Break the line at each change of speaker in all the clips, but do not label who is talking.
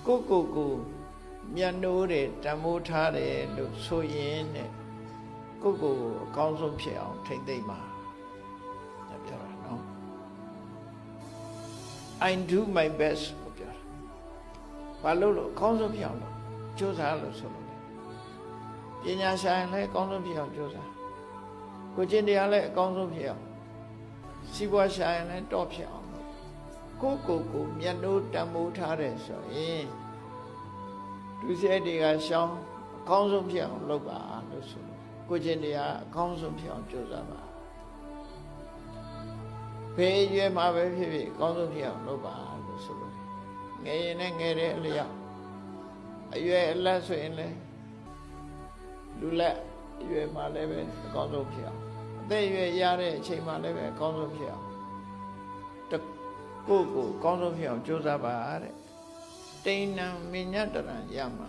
ကိုမြတ်နိုးတယ်တန်ဖိုးထားတယ်လို့ဆိုရင်တဲ့ကိုအကောင်းဆုံးဖြစ်အောင်ထိမ့်သိမ့်ပါပြောတာနော် I do my best လို့ပြောတာဘာလို့အကောင်းဆုံးဖြစ်အောင်လို့ကြိုးစားလို့ဆိုလို့ပညာရှာရင်လည်းအကောင်းဆုံးဖြစ်အောင်ကြိုးစားကိုကျင့်တရားလည်းအကောင်းဆုံးဖြစ်အောင်စီးပွားရှာရင်လည်းတော့ဖြစ်အောင်ကိုမြတ်နိုးတန်ဖိုးထားတယ်ဆိုရင်သူစဲတွေကရှောင်းအကောင်းဆုံးဖြစ်အောင်လုပ်ပါလို့ဆိုကိုကျင့်တရားအကောင်းဆုံးဖြစ်အောင်ကြိုးစားပါဘယ်ရွယ်မှာပဲဖြစ်ဖြစ်အကောင်းဆုံးဖြစ်အောင်လုပ်ပါလို့ဆိုလို့ငယ်ရင်နဲ့ငယ်တဲ့အလျောက်အရွယ်အလတ်ဆိုရင်လည်းလူလက်အရွယ်မှာလည်းပဲအကောင်းဆုံးဖြစ်အောင်အသက်အရွယ်ရတဲ့အချိန်မှာလည်းပဲအကောင်းဆုံးဖြစ်အောင်ကိုအကောင်းဆုံးဖြစ်အောင်ကြိုးစားပါတဲ့တိဏ္ဏမညတရံရမှာ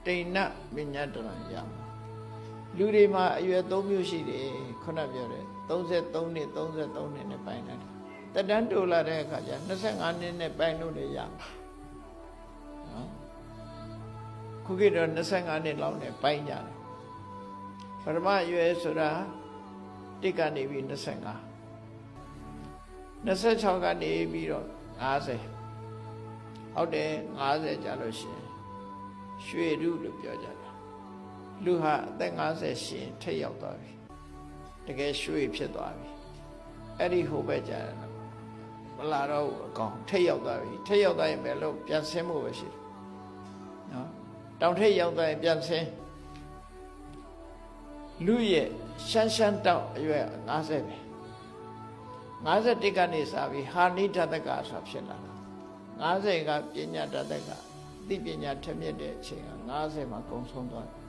တိဏ္ဏမညတရံရမှာလူတွေမှာအရွယ်၃မျိုးရှိတယ်ခုနပြောတယ်33နှစ်33နှစ်နဲ့ပိုင်းတယ်တက်တန်းတိုးလာတဲ့အခါကျ25နှစ်နဲ့ပိုင်းလို့လည်းရမှာနော်ခုခေတ်တော့25နှစ်လောက်နဲ့ပိုင်းကြတယ်ပထမအရွယ်ဆိုတာတစ်ကနေပြီး25 26ကနေပြီးတော့50ဟုတ်တယ်50ကြာလို့ရှိရင်ရွှေရုလို့ပြောကြတာလူဟာအသက်50ရှင်ထိတ်ရောက်သွားပြီတကယ်ရွှေဖြစ်သွားပြီအဲ့ဒီဟိုဘက်ကြာတယ်မလာတော့ဘူးအကောင်ထိတ်ရောက်သွားပြီထိတ်ရောက်သွားရင်ပဲလို့ပြန်ဆင်းဖို့ပဲရှိတယ်နော်တောင်ထိတ်ရောက်သွားရင်ပြန်ဆင်းလူရဲ့ရှမ်းတောက်အရွယ်50ပဲ51ကနေစပြီးဟာနိဓတကဆိုတာဖြစ်လာတာ50ကပညာတတကသိပညာထက်မြက်တဲ့အချိန်က50မှာကုံဆုံးသွားတယ်